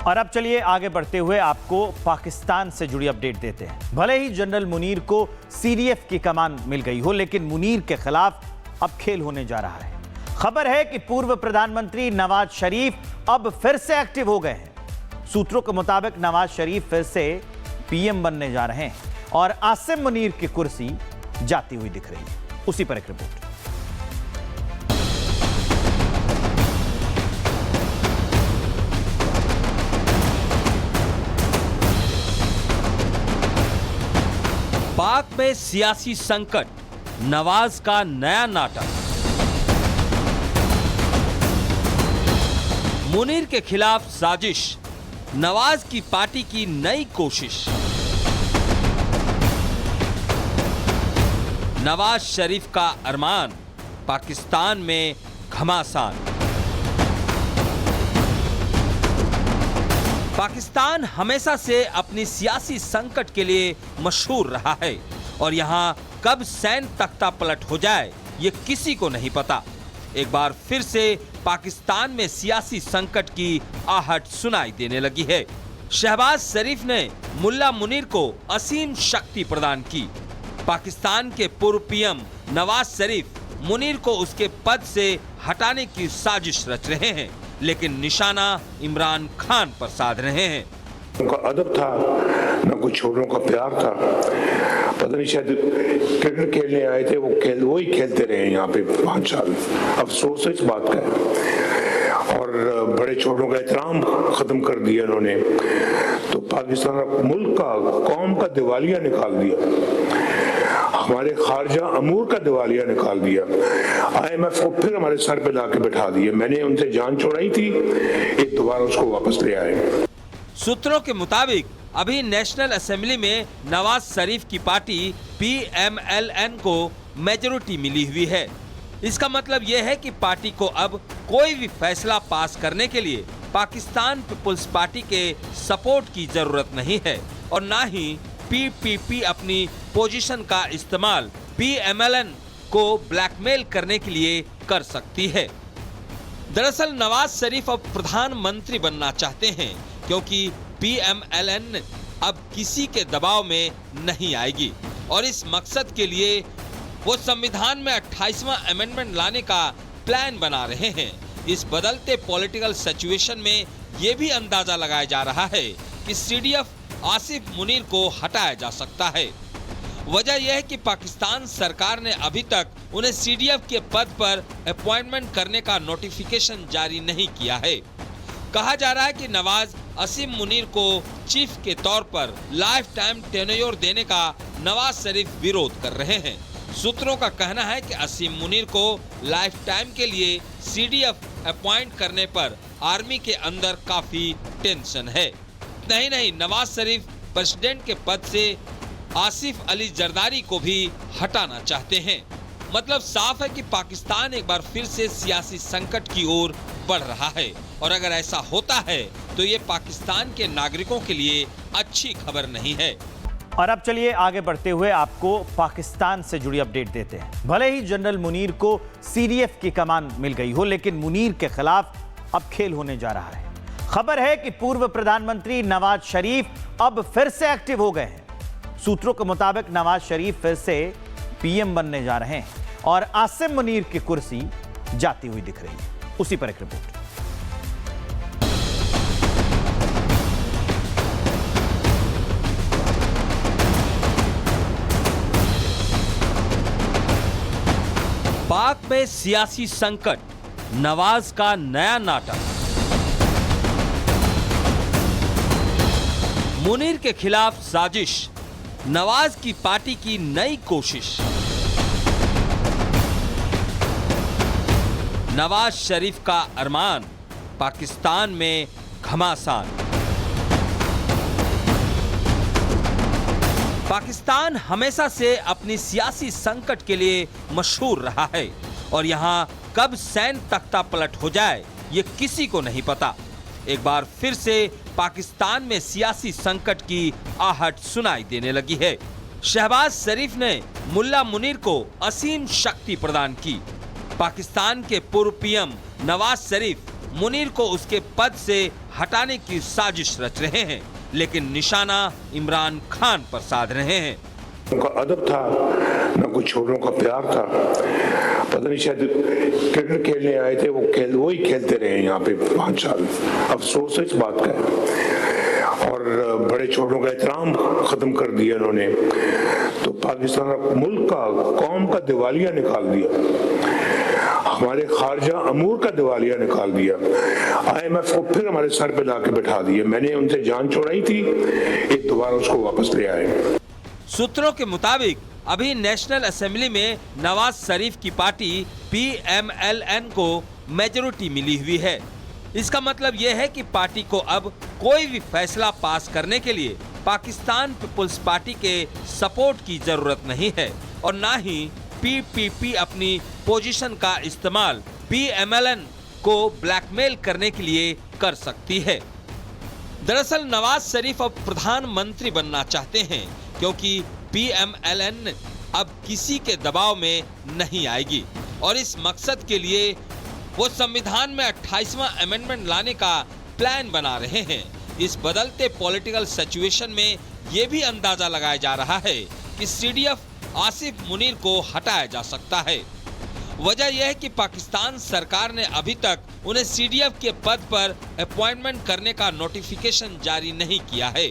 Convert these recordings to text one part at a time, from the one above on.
और अब चलिए आगे बढ़ते हुए आपको पाकिस्तान से जुड़ी अपडेट देते हैं। भले ही जनरल मुनीर को सीडीएफ की कमान मिल गई हो, लेकिन मुनीर के खिलाफ अब खेल होने जा रहा है। खबर है कि पूर्व प्रधानमंत्री नवाज शरीफ अब फिर से एक्टिव हो गए हैं। सूत्रों के मुताबिक नवाज शरीफ फिर से पीएम बनने जा रहे हैं और आसिम मुनीर की कुर्सी जाती हुई दिख रही है। उसी पर एक रिपोर्ट। पाक में सियासी संकट, नवाज का नया नाटक। मुनीर के खिलाफ साजिश, नवाज की पार्टी की नई कोशिश। नवाज शरीफ का अरमान, पाकिस्तान में घमासान। पाकिस्तान हमेशा से अपनी सियासी संकट के लिए मशहूर रहा है और यहाँ कब सैन्य तख्ता पलट हो जाए ये किसी को नहीं पता। एक बार फिर से पाकिस्तान में सियासी संकट की आहट सुनाई देने लगी है। शहबाज शरीफ ने मुल्ला मुनीर को असीम शक्ति प्रदान की। पाकिस्तान के पूर्व पीएम नवाज शरीफ मुनीर को उसके पद से हटाने की साजिश रच रहे हैं, लेकिन निशाना इमरान खान पर साध रहे हैं। उनका अदब था, न कुछ छोटों का प्यार था। पता नहीं शायद क्रिकेट खेलने आए थे, वो ही खेलते रहे यहाँ पे 5 साल। अफसोस है इस बात का। और बड़े छोटों का एहतराम खत्म कर दिया इन्होंने, तो पाकिस्तान मुल्क का, कौम का दिवालिया निकाल दिया। हमारे खारजा अमूर का दिवालिया निकाल दिया। IMF को फिर हमारे सर पे लाके बैठा दिया। मैंने उनसे जान छोड़ाई थी, एक दोबारा उसको वापस ले आए। सूत्रों के मुताबिक अभी नेशनल असेंबली में नवाज शरीफ की पार्टी PMLN को मेजॉरिटी मिली हुई है। इसका मतलब यह है कि पार्टी को अब कोई भी फैसला पास करने के लिए पाकिस्तान पीपुल्स पार्टी के सपोर्ट की जरूरत नहीं है और ना ही PPP अपनी पोजीशन का इस्तेमाल PMLN को ब्लैकमेल करने के लिए कर सकती है। दरअसल नवाज शरीफ अब प्रधानमंत्री बनना चाहते हैं, क्योंकि PMLN अब किसी के दबाव में नहीं आएगी और इस मकसद के लिए वो संविधान में 28वां अमेंडमेंट लाने का प्लान बना रहे हैं। इस बदलते पॉलिटिकल सिचुएशन में ये भी अंदाजा लगाया जा रहा है कि CDF आसिफ मुनीर को हटाया जा सकता है। वजह यह है कि पाकिस्तान सरकार ने अभी तक उन्हें CDF के पद पर अपॉइंटमेंट करने का नोटिफिकेशन जारी नहीं किया है। कहा जा रहा है कि नवाज असीम मुनीर को चीफ के तौर पर लाइफ टाइम टेन्योर देने का नवाज शरीफ विरोध कर रहे हैं। सूत्रों का कहना है कि असीम मुनीर को लाइफ टाइम के लिए CDF अपॉइंट करने पर आर्मी के अंदर काफी टेंशन है। नहीं, नवाज शरीफ प्रेसिडेंट के पद से आसिफ अली जरदारी को भी हटाना चाहते हैं। मतलब साफ है कि पाकिस्तान एक बार फिर से सियासी संकट की ओर बढ़ रहा है और अगर ऐसा होता है तो ये पाकिस्तान के नागरिकों के लिए अच्छी खबर नहीं है। और अब चलिए आगे बढ़ते हुए आपको पाकिस्तान से जुड़ी अपडेट देते हैं। भले ही जनरल मुनीर को CDF की कमान मिल गई हो, लेकिन मुनीर के खिलाफ अब खेल होने जा रहा है। खबर है कि पूर्व प्रधानमंत्री नवाज शरीफ अब फिर से एक्टिव हो गए हैं। सूत्रों के मुताबिक नवाज शरीफ फिर से पीएम बनने जा रहे हैं और आसिम मुनीर की कुर्सी जाती हुई दिख रही है। उसी पर एक रिपोर्ट। पाक में सियासी संकट, नवाज का नया नाटक। मुनीर के खिलाफ साजिश, नवाज की पार्टी की नई कोशिश। नवाज शरीफ का अरमान, पाकिस्तान में घमासान। पाकिस्तान हमेशा से अपनी सियासी संकट के लिए मशहूर रहा है और यहाँ कब सैन्य तख्ता पलट हो जाए ये किसी को नहीं पता। एक बार फिर से पाकिस्तान में सियासी संकट की आहट सुनाई देने लगी है। शहबाज शरीफ ने मुल्ला मुनीर को असीम शक्ति प्रदान की। पाकिस्तान के पूर्व पीएम नवाज शरीफ मुनीर को उसके पद से हटाने की साजिश रच रहे हैं, लेकिन निशाना इमरान खान पर साध रहे हैं। उनका अदब था, न कुछ छोटों का प्यार था। पता नहीं शायद क्रिकेट खेलने आए थे, वही खेलते रहे यहाँ पे 5 साल। अफसोस है इस बात का। और बड़े छोटों का एहतराम खत्म कर दिया इन्होंने, तो पाकिस्तान मुल्क का, कौम का दिवालिया निकाल दिया, हमारे खारजा अमूर का दिवालिया निकाल दिया। IMF को फिर हमारे सर पे लाके बैठा दिया। मैंने उनसे जान छोड़ाई थी, एक दोबारा उसको वापस ले आए। सूत्रों के मुताबिक अभी नेशनल असेंबली में नवाज शरीफ की पार्टी PMLN को मेजॉरिटी मिली हुई है। इसका मतलब यह है कि पार्टी को अब कोई भी फैसला पास करने के लिए पाकिस्तान पीपुल्स पार्टी के सपोर्ट की जरूरत नहीं है और ना ही PPP अपनी पोजीशन का इस्तेमाल PMLN को ब्लैकमेल करने के लिए कर सकती है। दरअसल नवाज शरीफ अब प्रधानमंत्री बनना चाहते हैं, क्योंकि PMLN अब किसी के दबाव में नहीं आएगी और इस मकसद के लिए वो संविधान में 28वां अमेंडमेंट लाने का प्लान बना रहे हैं। इस बदलते पॉलिटिकल सिचुएशन में ये भी अंदाजा लगाया जा रहा है कि CDF आसिफ मुनीर को हटाया जा सकता है। वजह यह है कि पाकिस्तान सरकार ने अभी तक उन्हें CDF के पद पर अपॉइंटमेंट करने का नोटिफिकेशन जारी नहीं किया है।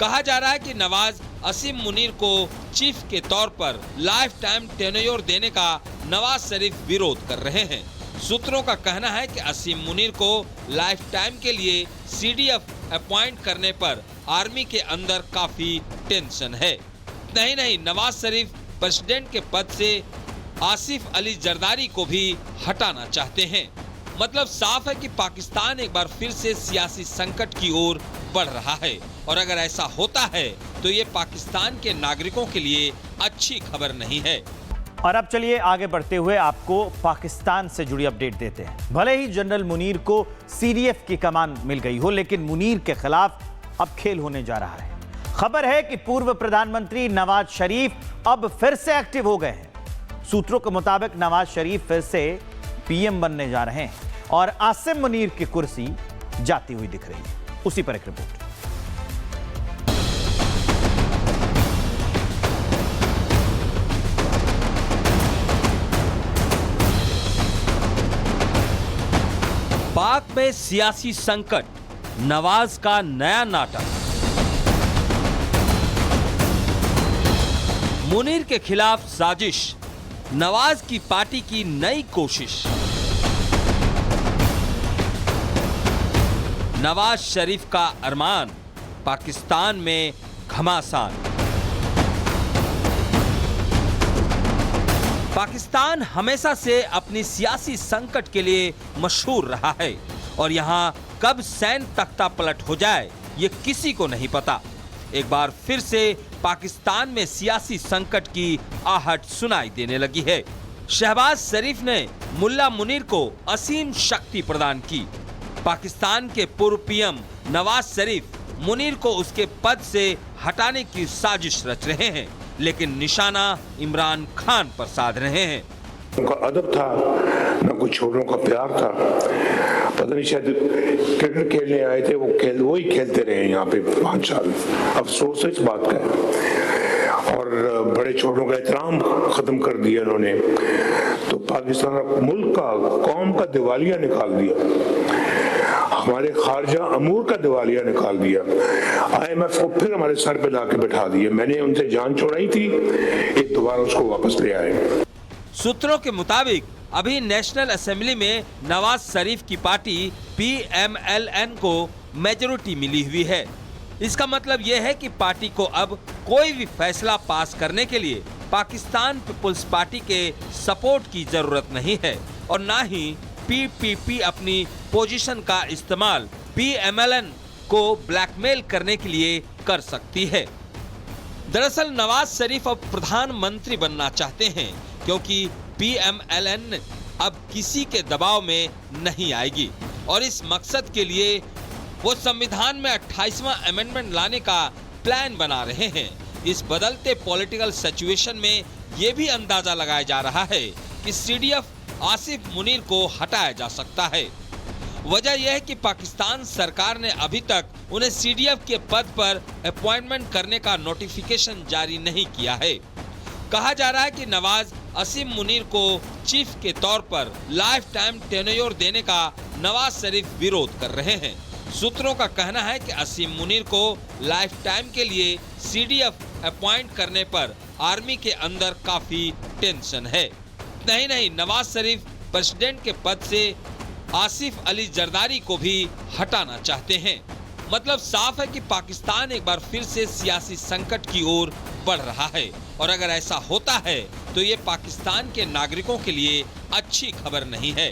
कहा जा रहा है कि नवाज असीम मुनीर को चीफ के तौर पर लाइफ टाइम टेन्योर देने का नवाज शरीफ विरोध कर रहे हैं। सूत्रों का कहना है कि असीम मुनीर को लाइफ टाइम के लिए CDF अपॉइंट करने पर आर्मी के अंदर काफी टेंशन है। नहीं, नवाज शरीफ प्रेसिडेंट के पद से आसिफ अली जरदारी को भी हटाना चाहते हैं। मतलब साफ है कि पाकिस्तान एक बार फिर से सियासी संकट की ओर बढ़ रहा है और अगर ऐसा होता है तो ये पाकिस्तान के नागरिकों के लिए अच्छी खबर नहीं है। और अब चलिए आगे बढ़ते हुए आपको पाकिस्तान से जुड़ी अपडेट देते हैं। भले ही जनरल मुनीर को CDF की कमान मिल गई हो, लेकिन मुनीर के खिलाफ अब खेल होने जा रहा है। खबर है कि पूर्व प्रधानमंत्री नवाज शरीफ अब फिर से एक्टिव हो गए हैं। सूत्रों के मुताबिक नवाज शरीफ फिर से PM बनने जा रहे हैं और आसिम मुनीर की कुर्सी जाती हुई दिख रही है। उसी पर एक रिपोर्ट। पाक में सियासी संकट, नवाज का नया नाटक। मुनीर के खिलाफ साजिश, नवाज की पार्टी की नई कोशिश। नवाज शरीफ का अरमान, पाकिस्तान में घमासान। पाकिस्तान हमेशा से अपनी सियासी संकट के लिए मशहूर रहा है और यहाँ कब सैन्य तख्ता पलट हो जाए ये किसी को नहीं पता। एक बार फिर से पाकिस्तान में सियासी संकट की आहट सुनाई देने लगी है। शहबाज शरीफ ने मुल्ला मुनीर को असीम शक्ति प्रदान की। पाकिस्तान के पूर्व PM नवाज शरीफ मुनीर को उसके पद से हटाने की साजिश रच रहे हैं, लेकिन निशाना इमरान खान पर साध रहे हैं। उनका अदब था, न कुछ छोटों का प्यार था। पता नहीं शायद क्रिकेट खेलने आए थे, वही खेलते रहे यहाँ पे 5 साल। अफसोस है इस बात का। और बड़े छोटों का एहतराम खत्म कर दिया इन्होंने, तो पाकिस्तान मुल्क का, कौम का दिवालिया निकाल दिया, हमारे खारजा अमूर का दिवालिया निकाल दिया। IMF को फिर हमारे सर पे लाके बैठा दिया। मैंने उनसे जान छोड़ाई थी, एक दोबारा उसको वापस ले आए। सूत्रों के मुताबिक अभी नेशनल असेंबली में नवाज शरीफ की पार्टी PMLN को मेजॉरिटी मिली हुई है। इसका मतलब यह है कि पार्टी को अब कोई भी फैसला पास करने के लिए पाकिस्तान पीपुल्स पार्टी के सपोर्ट की जरूरत नहीं है और ना ही PPP अपनी पोजीशन का इस्तेमाल PMLN को ब्लैकमेल करने के लिए कर सकती है। दरअसल नवाज शरीफ अब प्रधानमंत्री बनना चाहते हैं, क्योंकि PMLN अब किसी के दबाव में नहीं आएगी और इस मकसद के लिए वो संविधान में 28वां अमेंडमेंट लाने का प्लान बना रहे हैं। इस बदलते पॉलिटिकल सिचुएशन में ये भी अंदाजा लगाया जा रहा है कि CDF आसिफ मुनीर को हटाया जा सकता है। वजह यह है कि पाकिस्तान सरकार ने अभी तक उन्हें सीडीएफ के पद पर अपॉइंटमेंट करने का नोटिफिकेशन जारी नहीं किया है। कहा जा रहा है कि नवाज असीम मुनीर को चीफ के तौर पर लाइफ टाइम टेन्योर देने का नवाज शरीफ विरोध कर रहे हैं। सूत्रों का कहना है कि असीम मुनीर को लाइफ टाइम के लिए सीडीएफ अपॉइंट करने पर आर्मी के अंदर काफी टेंशन है। नहीं, नवाज शरीफ प्रेसिडेंट के पद से आसिफ अली जरदारी को भी हटाना चाहते हैं। मतलब साफ है कि पाकिस्तान एक बार फिर से सियासी संकट की ओर बढ़ रहा है और अगर ऐसा होता है तो ये पाकिस्तान के नागरिकों के लिए अच्छी खबर नहीं है।